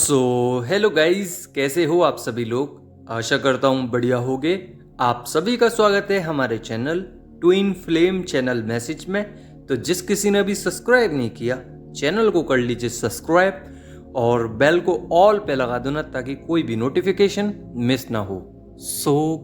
Hello guys, कैसे हो आप सभी लोग। आशा करता हूँ बढ़िया होगे। आप सभी का स्वागत है हमारे channel twin flame channel message में। तो जिस किसी ने अभी सब्सक्राइब नहीं किया, चैनल को कर लीजिए सब्सक्राइब और बेल को ऑल पे लगा दो ना, ताकि कोई भी नोटिफिकेशन मिस ना हो।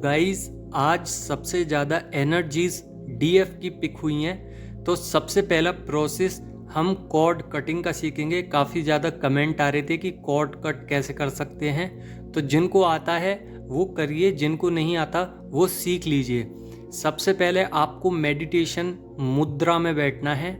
गाइस, आज सबसे ज़्यादा एनर्जीज डीएफ की पिक हुई हैं। तो सबसे पहला प्रोसेस हम कॉर्ड कटिंग का सीखेंगे। काफ़ी ज़्यादा कमेंट आ रहे थे कि कॉर्ड कट कैसे कर सकते हैं, तो जिनको आता है वो करिए, जिनको नहीं आता वो सीख लीजिए। सबसे पहले आपको मेडिटेशन मुद्रा में बैठना है।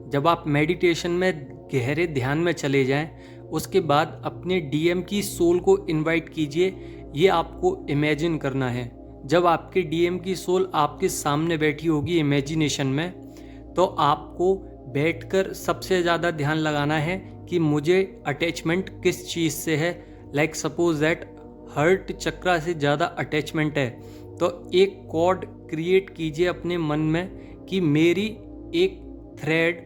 जब आप मेडिटेशन में गहरे ध्यान में चले जाएं, उसके बाद अपने डीएम की सोल को इनवाइट कीजिए। ये आपको इमेजिन करना है। जब आपके डीएम की सोल आपके सामने बैठी होगी इमेजिनेशन में, तो आपको बैठकर सबसे ज़्यादा ध्यान लगाना है कि मुझे अटैचमेंट किस चीज़ से है। लाइक सपोज दैट हर्ट चक्रा से ज़्यादा अटैचमेंट है, तो एक कॉर्ड क्रिएट कीजिए अपने मन में कि मेरी एक थ्रेड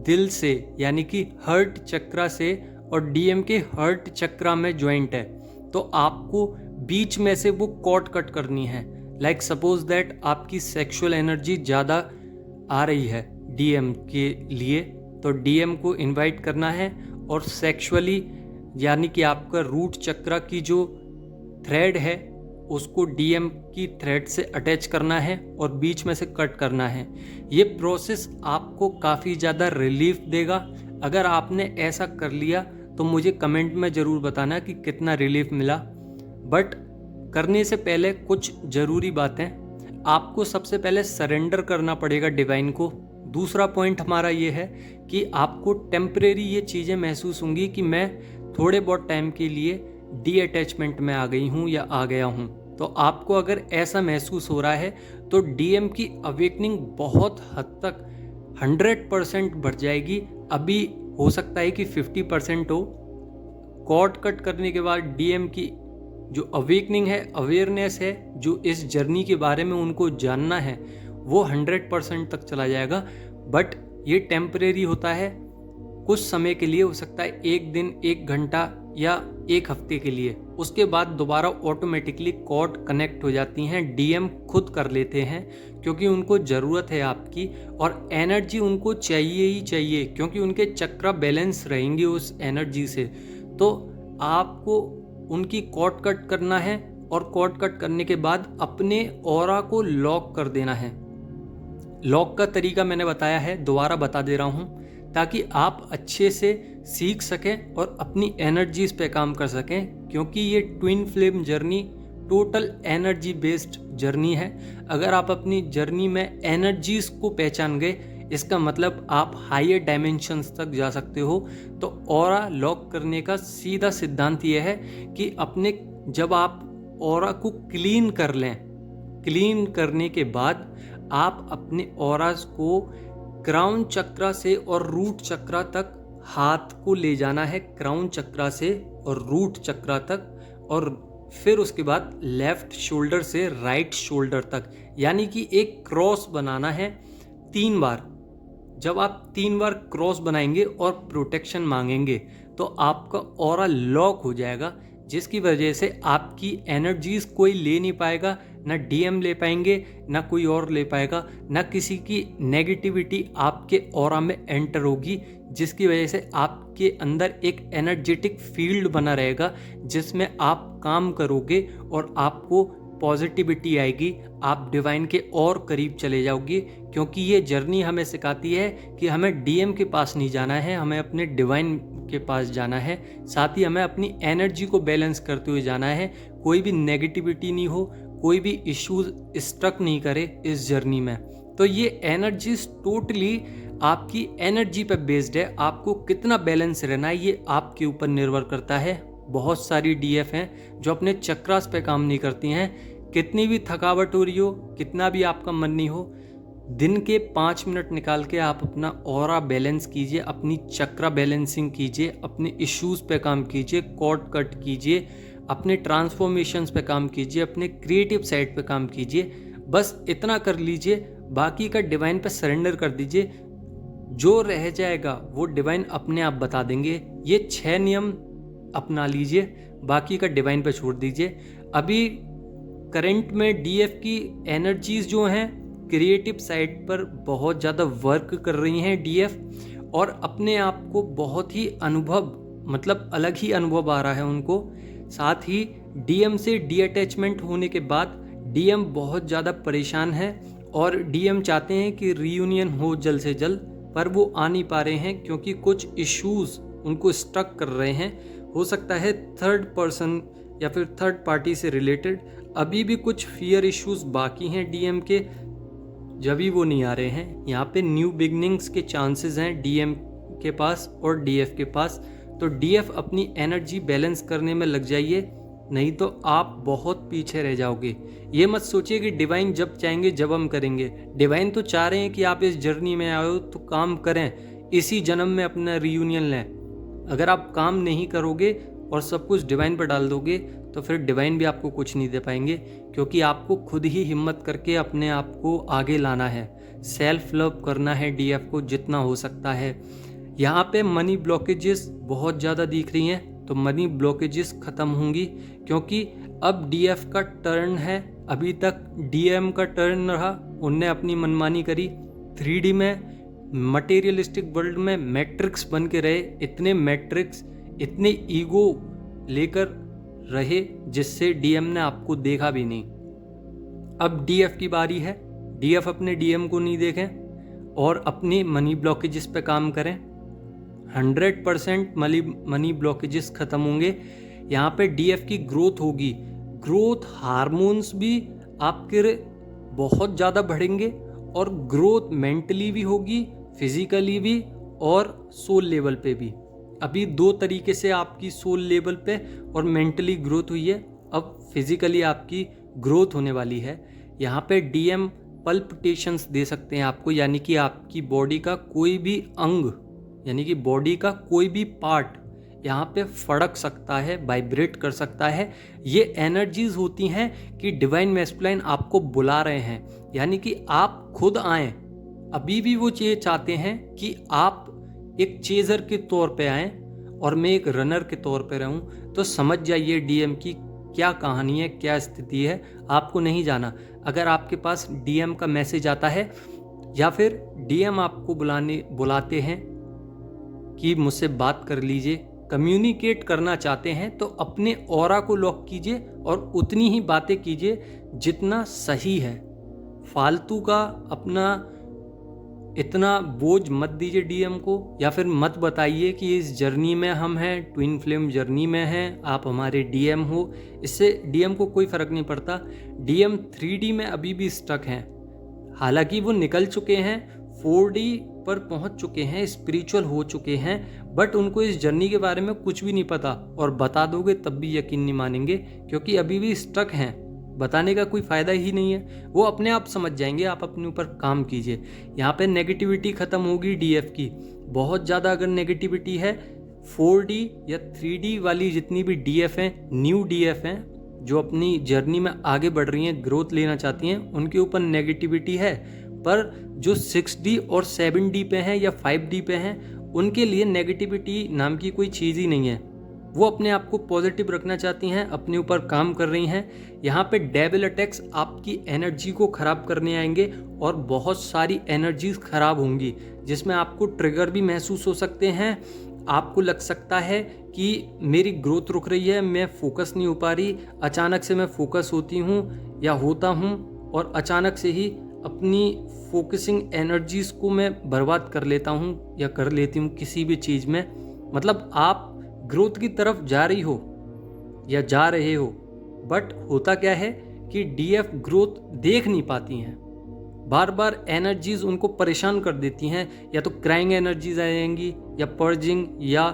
दिल से, यानी कि हर्ट चक्रा से और डीएम के हर्ट चक्रा में ज्वाइंट है। तो आपको बीच में से वो कॉर्ड कट करनी है। लाइक सपोज दैट आपकी सेक्सुअल एनर्जी ज़्यादा आ रही है डीएम के लिए, तो डीएम को इनवाइट करना है और सेक्सुअली, यानी कि आपका रूट चक्रा की जो थ्रेड है उसको डीएम की थ्रेड से अटैच करना है और बीच में से कट करना है। ये प्रोसेस आपको काफ़ी ज़्यादा रिलीफ देगा। अगर आपने ऐसा कर लिया तो मुझे कमेंट में ज़रूर बताना कि कितना रिलीफ मिला। बट करने से पहले कुछ ज़रूरी बातें, आपको सबसे पहले सरेंडर करना पड़ेगा डिवाइन को। दूसरा पॉइंट हमारा ये है कि आपको टेम्परेरी ये चीज़ें महसूस होंगी कि मैं थोड़े बहुत टाइम के लिए डी अटैचमेंट में आ गई हूँ या आ गया हूँ। तो आपको अगर ऐसा महसूस हो रहा है तो डीएम की अवेकनिंग बहुत हद तक 100% बढ़ जाएगी। अभी हो सकता है कि 50% हो। कॉर्ड कट करने के बाद डीएम की जो अवेकनिंग है, अवेयरनेस है, जो इस जर्नी के बारे में उनको जानना है, वो 100% तक चला जाएगा। बट ये टेम्परेरी होता है, कुछ समय के लिए हो सकता है, एक दिन, एक घंटा या एक हफ्ते के लिए। उसके बाद दोबारा ऑटोमेटिकली कॉर्ड कनेक्ट हो जाती हैं, डीएम खुद कर लेते हैं, क्योंकि उनको ज़रूरत है आपकी और एनर्जी उनको चाहिए ही चाहिए, क्योंकि उनके चक्र बैलेंस रहेंगे उस एनर्जी से। तो आपको उनकी कॉर्ड कट करना है और कॉर्ड कट करने के बाद अपने ऑरा को लॉक कर देना है। लॉक का तरीका मैंने बताया है, दोबारा बता दे रहा हूँ, ताकि आप अच्छे से सीख सकें और अपनी एनर्जीज पे काम कर सकें, क्योंकि ये twin flame journey total energy based journey है। अगर आप अपनी जर्नी में एनर्जीज को पहचान गए, इसका मतलब आप हायर डायमेंशंस तक जा सकते हो। तो ऑरा लॉक करने का सीधा सिद्धांत यह है कि अपने, जब आप ऑरा को क्लीन कर लें, क्लीन करने के बाद आप अपने ऑरास को क्राउन चक्रा से और रूट चक्रा तक हाथ को ले जाना है, क्राउन चक्रा से और रूट चक्रा तक, और फिर उसके बाद लेफ्ट शोल्डर से राइट शोल्डर तक, यानी कि एक क्रॉस बनाना है 3 बार। जब आप 3 बार क्रॉस बनाएंगे और प्रोटेक्शन मांगेंगे तो आपका ऑरा लॉक हो जाएगा, जिसकी वजह से आपकी एनर्जीज कोई ले नहीं पाएगा, ना डीएम ले पाएंगे, ना कोई और ले पाएगा, ना किसी की नेगेटिविटी आपके ऑरा में एंटर होगी, जिसकी वजह से आपके अंदर एक एनर्जेटिक फील्ड बना रहेगा, जिसमें आप काम करोगे और आपको पॉजिटिविटी आएगी, आप डिवाइन के और करीब चले जाओगे। क्योंकि ये जर्नी हमें सिखाती है कि हमें डीएम के पास नहीं जाना है, हमें अपने डिवाइन के पास जाना है। साथ ही हमें अपनी एनर्जी को बैलेंस करते हुए जाना है। कोई भी नेगेटिविटी नहीं हो, कोई भी इश्यूज स्ट्रक नहीं करे इस जर्नी में। तो ये एनर्जीज टोटली आपकी एनर्जी पे बेस्ड है। आपको कितना बैलेंस रहना है ये आपके ऊपर निर्भर करता है। बहुत सारी डीएफ हैं जो अपने चक्रास पे काम नहीं करती हैं। कितनी भी थकावट हो रही हो, कितना भी आपका मन नहीं हो, दिन के 5 मिनट निकाल के आप अपना ऑरा बैलेंस कीजिए, अपनी चक्रा बैलेंसिंग कीजिए, अपने इश्यूज़ पे काम कीजिए, कॉर्ड कट कीजिए, अपने ट्रांसफॉर्मेशंस पे काम कीजिए, अपने क्रिएटिव साइड पे काम कीजिए। बस इतना कर लीजिए, बाकी का डिवाइन पे सरेंडर कर दीजिए। जो रह जाएगा वो डिवाइन अपने आप बता देंगे। ये 6 नियम अपना लीजिए, बाकी का डिवाइन पे छोड़ दीजिए। अभी करंट में डीएफ की एनर्जीज जो हैं क्रिएटिव साइड पर बहुत ज़्यादा वर्क कर रही हैं डीएफ, और अपने आप को बहुत ही अनुभव, मतलब अलग ही अनुभव आ रहा है उनको। साथ ही डीएम से डीअटैचमेंट होने के बाद डीएम बहुत ज़्यादा परेशान है और डीएम चाहते हैं कि रीयूनियन हो जल्द से जल्द, पर वो आ नहीं पा रहे हैं क्योंकि कुछ इश्यूज उनको स्टक कर रहे हैं। हो सकता है थर्ड पर्सन या फिर थर्ड पार्टी से रिलेटेड अभी भी कुछ फियर इश्यूज बाकी हैं डीएम के, जब भी वो नहीं आ रहे हैं। यहाँ पे न्यू बिगनिंग्स के चांसेस हैं डीएम के पास और डीएफ के पास। तो डीएफ अपनी एनर्जी बैलेंस करने में लग जाइए, नहीं तो आप बहुत पीछे रह जाओगे। ये मत सोचिए कि डिवाइन जब चाहेंगे जब हम करेंगे। डिवाइन तो चाह रहे हैं कि आप इस जर्नी में आए हो तो काम करें, इसी जन्म में अपना रीयूनियन लें। अगर आप काम नहीं करोगे और सब कुछ डिवाइन पर डाल दोगे तो फिर डिवाइन भी आपको कुछ नहीं दे पाएंगे, क्योंकि आपको खुद ही हिम्मत करके अपने आप को आगे लाना है। सेल्फ लव करना है डीएफ को जितना हो सकता है। यहाँ पे मनी ब्लॉकेजेस बहुत ज़्यादा दिख रही हैं, तो मनी ब्लॉकेजेस ख़त्म होंगी, क्योंकि अब डीएफ का टर्न है। अभी तक डीएम का टर्न रहा, उनने अपनी मनमानी करी। 3D में मटेरियलिस्टिक वर्ल्ड में मैट्रिक्स बन के रहे, इतने मैट्रिक्स, इतने ईगो लेकर रहे जिससे डीएम ने आपको देखा भी नहीं। अब डीएफ की बारी है। डीएफ अपने डीएम को नहीं देखें और अपनी मनी ब्लॉकेजेस पे काम करें। 100% मनी ब्लॉकेजेस खत्म होंगे। यहाँ पे डीएफ की ग्रोथ होगी। ग्रोथ हार्मोन्स भी आपके बहुत ज़्यादा बढ़ेंगे और ग्रोथ मेंटली भी होगी, फिजिकली भी और सोल लेवल पे भी। अभी 2 तरीके से आपकी सोल लेवल पे और मेंटली ग्रोथ हुई है, अब फिजिकली आपकी ग्रोथ होने वाली है। यहाँ पे डीएम पल्पिटेशंस दे सकते हैं आपको, यानी कि आपकी बॉडी का कोई भी अंग, यानी कि बॉडी का कोई भी पार्ट यहाँ पे फड़क सकता है, वाइब्रेट कर सकता है। ये एनर्जीज होती हैं कि डिवाइन मैस्कुलाइन आपको बुला रहे हैं, यानी कि आप खुद आएँ। अभी भी वो ये चाहते हैं कि आप एक चेजर के तौर पे आएँ और मैं एक रनर के तौर पे रहूं। तो समझ जाइए डीएम की क्या कहानी है, क्या स्थिति है। आपको नहीं जाना। अगर आपके पास डीएम का मैसेज आता है या फिर डीएम आपको बुलाते हैं कि मुझसे बात कर लीजिए, कम्युनिकेट करना चाहते हैं, तो अपने ऑरा को लॉक कीजिए और उतनी ही बातें कीजिए जितना सही है। फालतू का अपना इतना बोझ मत दीजिए डीएम को, या फिर मत बताइए कि इस जर्नी में हम हैं, ट्विन फ्लेम जर्नी में हैं, आप हमारे डीएम हो। इससे डीएम को कोई फ़र्क नहीं पड़ता। डीएम 3D में अभी भी स्टक हैं, हालांकि वो निकल चुके हैं, 4D पर पहुंच चुके हैं, स्पिरिचुअल हो चुके हैं, बट उनको इस जर्नी के बारे में कुछ भी नहीं पता, और बता दोगे तब भी यकीन नहीं मानेंगे, क्योंकि अभी भी स्टक हैं। बताने का कोई फ़ायदा ही नहीं है, वो अपने आप समझ जाएंगे। आप अपने ऊपर काम कीजिए। यहाँ पे नेगेटिविटी ख़त्म होगी डीएफ की। बहुत ज़्यादा अगर नेगेटिविटी है, 4D या 3D वाली जितनी भी डीएफ हैं, न्यू डीएफ हैं जो अपनी जर्नी में आगे बढ़ रही हैं, ग्रोथ लेना चाहती हैं, उनके ऊपर नेगेटिविटी है। पर जो 6D और 7D पे हैं या 5D पे हैं, उनके लिए नेगेटिविटी नाम की कोई चीज़ ही नहीं है। वो अपने आप को पॉजिटिव रखना चाहती हैं, अपने ऊपर काम कर रही हैं। यहाँ पे डेविल अटैक्स आपकी एनर्जी को ख़राब करने आएंगे और बहुत सारी एनर्जीज ख़राब होंगी, जिसमें आपको ट्रिगर भी महसूस हो सकते हैं। आपको लग सकता है कि मेरी ग्रोथ रुक रही है, मैं फोकस नहीं हो पा रही, अचानक से मैं फोकस होती हूँ या होता हूँ और अचानक से ही अपनी फोकसिंग एनर्जीज़ को मैं बर्बाद कर लेता हूँ या कर लेती हूँ किसी भी चीज़ में। मतलब आप ग्रोथ की तरफ जा रही हो या जा रहे हो, बट होता क्या है कि डीएफ ग्रोथ देख नहीं पाती हैं। बार बार एनर्जीज उनको परेशान कर देती हैं, या तो क्राइंग एनर्जीज आएंगी या पर्जिंग, या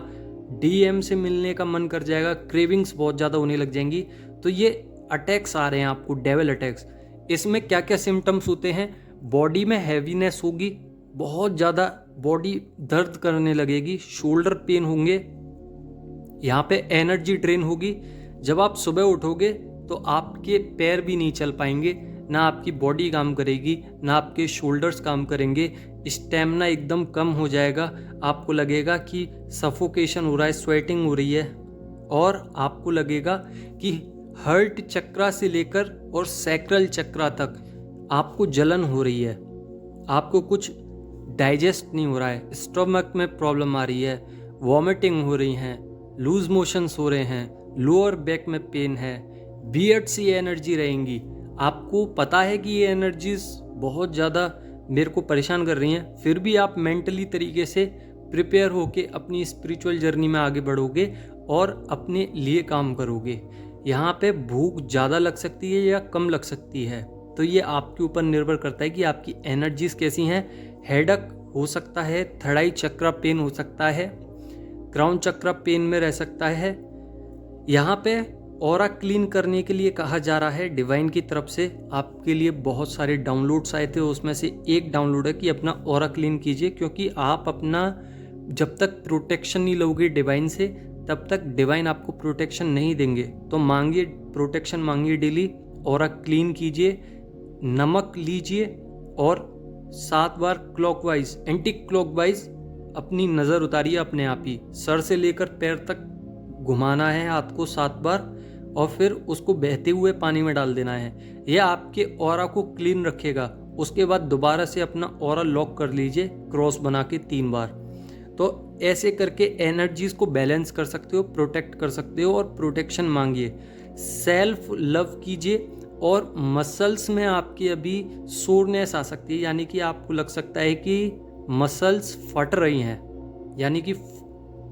डीएम से मिलने का मन कर जाएगा, क्रेविंग्स बहुत ज़्यादा होने लग जाएंगी। तो ये अटैक्स आ रहे हैं आपको, डेविल अटैक्स। इसमें क्या क्या सिम्टम्स होते हैं? बॉडी में हैवीनेस होगी, बहुत ज़्यादा बॉडी दर्द करने लगेगी, शोल्डर पेन होंगे, यहाँ पे एनर्जी ड्रेन होगी। जब आप सुबह उठोगे तो आपके पैर भी नहीं चल पाएंगे, ना आपकी बॉडी काम करेगी, ना आपके शोल्डर्स काम करेंगे, स्टेमिना एकदम कम हो जाएगा। आपको लगेगा कि सफोकेशन हो रहा है, स्वेटिंग हो रही है, और आपको लगेगा कि हार्ट चक्रा से लेकर और सैक्रल चक्रा तक आपको जलन हो रही है, आपको कुछ डाइजेस्ट नहीं हो रहा है, स्टमक में प्रॉब्लम आ रही है, वॉमिटिंग हो रही हैं, लूज मोशंस हो रहे हैं, लोअर बैक में पेन है, बियर्ड सी एनर्जी रहेंगी। आपको पता है कि ये एनर्जीज बहुत ज़्यादा मेरे को परेशान कर रही हैं, फिर भी आप मेंटली तरीके से प्रिपेयर होके अपनी स्पिरिचुअल जर्नी में आगे बढ़ोगे और अपने लिए काम करोगे। यहाँ पे भूख ज़्यादा लग सकती है या कम लग सकती है, तो ये आपके ऊपर निर्भर करता है कि आपकी एनर्जीज कैसी हैं। हेडक हो सकता है, थर्ड चक्रा पेन हो सकता है, क्राउन चक्रा पेन में रह सकता है। यहाँ पे ऑरा क्लीन करने के लिए कहा जा रहा है डिवाइन की तरफ से। आपके लिए बहुत सारे डाउनलोड्स आए थे, उसमें से एक डाउनलोड है कि अपना ऑरा क्लीन कीजिए, क्योंकि आप अपना जब तक प्रोटेक्शन नहीं लोगे डिवाइन से तब तक डिवाइन आपको प्रोटेक्शन नहीं देंगे। तो मांगिए, प्रोटेक्शन मांगिए डेली, ऑरा क्लीन कीजिए, नमक लीजिए और 7 बार क्लॉकवाइज एंटी क्लॉकवाइज अपनी नज़र उतारिए अपने आप ही, सर से लेकर पैर तक घुमाना है हाथ को 7 बार और फिर उसको बहते हुए पानी में डाल देना है। यह आपके ऑरा को क्लीन रखेगा। उसके बाद दोबारा से अपना ऑरा लॉक कर लीजिए क्रॉस बना के 3 बार। तो ऐसे करके एनर्जीज को बैलेंस कर सकते हो, प्रोटेक्ट कर सकते हो और प्रोटेक्शन मांगिए। सेल्फ लव कीजिए और मसल्स में आपकी अभी सोरनेस आ सकती है, यानी कि आपको लग सकता है कि मसल्स फट रही हैं, यानी कि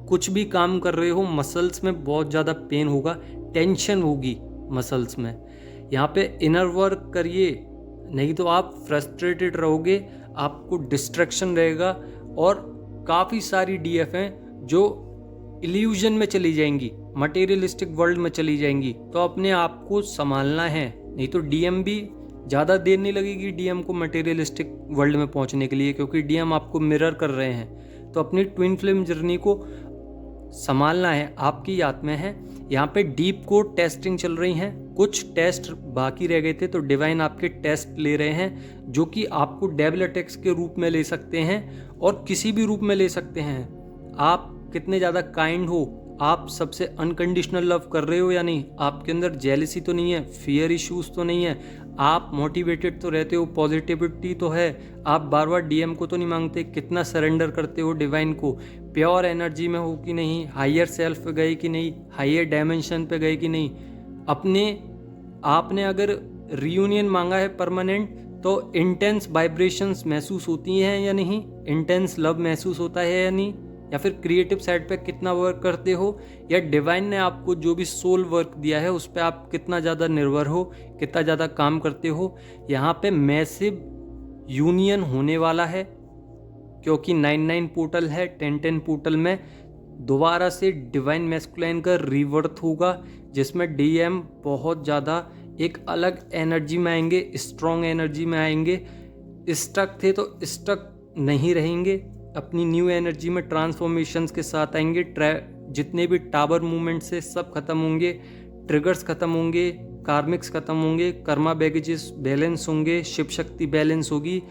कुछ भी काम कर रहे हो मसल्स में बहुत ज़्यादा पेन होगा, टेंशन होगी मसल्स में। यहाँ पे इनर वर्क करिए, नहीं तो आप फ्रस्ट्रेटेड रहोगे, आपको डिस्ट्रैक्शन रहेगा और काफ़ी सारी डीएफ हैं जो इल्यूजन में चली जाएंगी, मटेरियलिस्टिक वर्ल्ड में चली जाएंगी। तो अपने आप को संभालना है, नहीं तो डीएम भी ज़्यादा देर नहीं लगेगी डीएम को मटेरियलिस्टिक वर्ल्ड में पहुंचने के लिए, क्योंकि डीएम आपको मिरर कर रहे हैं। तो अपनी ट्विन फ्लेम जर्नी को संभालना है, आपकी याद में है। यहाँ पे डीप कोड टेस्टिंग चल रही हैं, कुछ टेस्ट बाकी रह गए थे, तो डिवाइन आपके टेस्ट ले रहे हैं, जो कि आपको डेविल अटैक्स के रूप में ले सकते हैं और किसी भी रूप में ले सकते हैं। आप कितने ज़्यादा काइंड हो, आप सबसे अनकंडीशनल लव कर रहे हो या नहीं, आपके अंदर जेलसी तो नहीं है, फियर इश्यूज तो नहीं है, आप मोटिवेटेड तो रहते हो, पॉजिटिविटी तो है, आप बार बार डीएम को तो नहीं मांगते, कितना सरेंडर करते हो डिवाइन को, प्योर एनर्जी में हो कि नहीं, हायर सेल्फ पे गए कि नहीं, हायर डायमेंशन पे गए कि नहीं। आपने अगर रियूनियन मांगा है परमानेंट, तो इंटेंस वाइब्रेशंस महसूस होती हैं या नहीं, इंटेंस लव महसूस होता है या नहीं, या फिर क्रिएटिव साइड पे कितना वर्क करते हो, या डिवाइन ने आपको जो भी सोल वर्क दिया है उस पर आप कितना ज़्यादा निर्भर हो, कितना ज़्यादा काम करते हो। यहाँ पे मैसिव यूनियन होने वाला है, क्योंकि 9-9 पोर्टल है, 10-10 पोर्टल में दोबारा से डिवाइन मैस्कुलाइन का रिवर्थ होगा, जिसमें डीएम बहुत ज़्यादा एक अलग एनर्जी में आएंगे, स्ट्रॉन्ग एनर्जी में आएंगे। स्टक थे तो स्टक नहीं रहेंगे, अपनी न्यू एनर्जी में ट्रांसफॉर्मेशंस के साथ आएंगे। जितने भी टावर मूवमेंट्स है सब खत्म होंगे, ट्रिगर्स खत्म होंगे, कार्मिक्स खत्म होंगे, कर्मा बैगेजेस बैलेंस होंगे, शिव शक्ति बैलेंस होगी।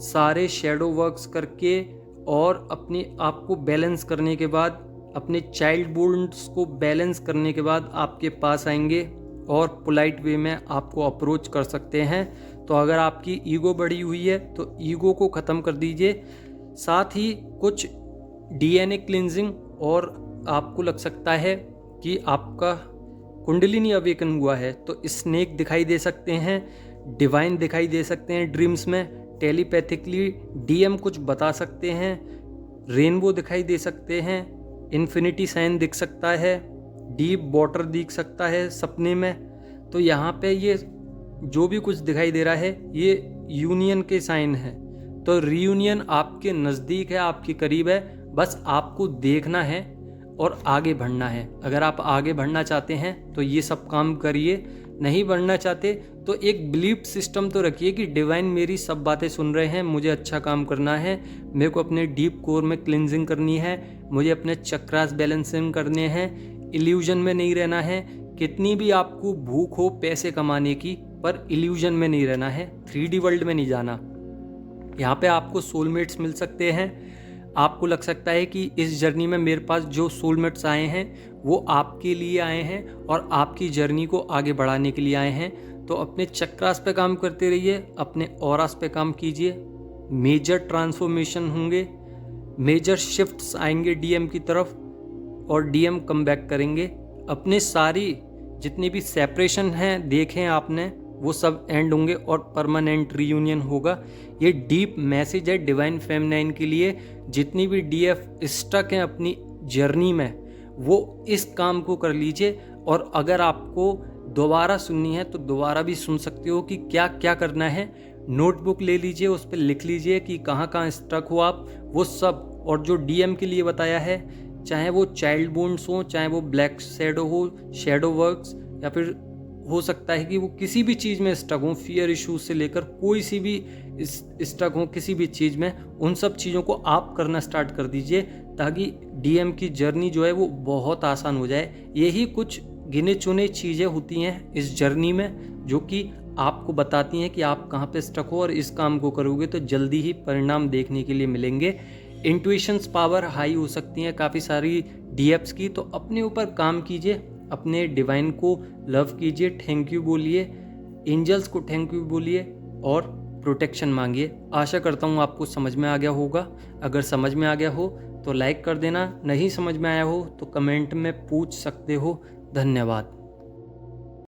सारे शेडो वर्क्स करके और अपने आप को बैलेंस करने के बाद, अपने चाइल्ड बोन्ड्स को बैलेंस करने के बाद आपके पास आएंगे और पोलाइट वे में आपको अप्रोच कर सकते हैं। तो अगर आपकी ईगो बढ़ी हुई है तो ईगो को ख़त्म कर दीजिए। साथ ही कुछ डीएनए क्लिनजिंग, और आपको लग सकता है कि आपका कुंडलिनी अवेकन हुआ है, तो स्नेक दिखाई दे सकते हैं, डिवाइन दिखाई दे सकते हैं ड्रीम्स में, टेलीपैथिकली डीएम कुछ बता सकते हैं, रेनबो दिखाई दे सकते हैं, इन्फिनिटी साइन दिख सकता है, डीप वाटर दिख सकता है सपने में। तो यहाँ पे ये जो भी कुछ दिखाई दे रहा है ये यूनियन के साइन है। तो रीयूनियन आपके नज़दीक है, आपके करीब है, बस आपको देखना है और आगे बढ़ना है। अगर आप आगे बढ़ना चाहते हैं तो ये सब काम करिए, नहीं बढ़ना चाहते तो एक बिलीफ सिस्टम तो रखिए कि डिवाइन मेरी सब बातें सुन रहे हैं, मुझे अच्छा काम करना है, मेरे को अपने डीप कोर में क्लिनजिंग करनी है, मुझे अपने चक्रास बैलेंसिंग करने हैं, इल्यूजन में नहीं रहना है। कितनी भी आपको भूख हो पैसे कमाने की, पर इल्यूजन में नहीं रहना है, 3D वर्ल्ड में नहीं जाना। यहाँ पे आपको सोलमेट्स मिल सकते हैं, आपको लग सकता है कि इस जर्नी में मेरे पास जो सोलमेट्स आए हैं वो आपके लिए आए हैं और आपकी जर्नी को आगे बढ़ाने के लिए आए हैं। तो अपने चक्रास पे काम करते रहिए, अपने ऑरास पे काम कीजिए। मेजर ट्रांसफॉर्मेशन होंगे, मेजर शिफ्ट्स आएंगे डीएम की तरफ और डीएम कम बैक करेंगे। अपने सारी जितनी भी सेपरेशन हैं देखें आपने, वो सब एंड होंगे और परमानेंट रीयूनियन होगा। ये डीप मैसेज है डिवाइन फेमिनाइन के लिए। जितनी भी डीएफ स्टक हैं अपनी जर्नी में, वो इस काम को कर लीजिए। और अगर आपको दोबारा सुननी है तो दोबारा भी सुन सकते हो कि क्या क्या करना है। नोटबुक ले लीजिए, उस पर लिख लीजिए कि कहाँ कहाँ स्टक हो आप, वो सब। और जो डीएम के लिए बताया है, चाहे वो चाइल्ड बोन्स हो, चाहे वो ब्लैक शैडो हो, शैडो वर्क्स, या फिर हो सकता है कि वो किसी भी चीज़ में स्टक हो, फियर इश्यूज से लेकर कोई सी भी स्टक हो किसी भी चीज़ में, उन सब चीज़ों को आप करना स्टार्ट कर दीजिए ताकि डीएम की जर्नी जो है वो बहुत आसान हो जाए। यही कुछ गिने चुने चीज़ें होती हैं इस जर्नी में जो कि आपको बताती हैं कि आप कहाँ पे स्टक हो, और इस काम को करोगे तो जल्दी ही परिणाम देखने के लिए मिलेंगे। इंट्यूशंस पावर हाई हो सकती हैं काफ़ी सारी डीएफ्स की, तो अपने ऊपर काम कीजिए, अपने डिवाइन को लव कीजिए, थैंक यू बोलिए, एंजल्स को थैंक यू बोलिए और प्रोटेक्शन मांगिए। आशा करता हूँ आपको समझ में आ गया होगा। अगर समझ में आ गया हो तो लाइक कर देना, नहीं समझ में आया हो तो कमेंट में पूछ सकते हो। धन्यवाद।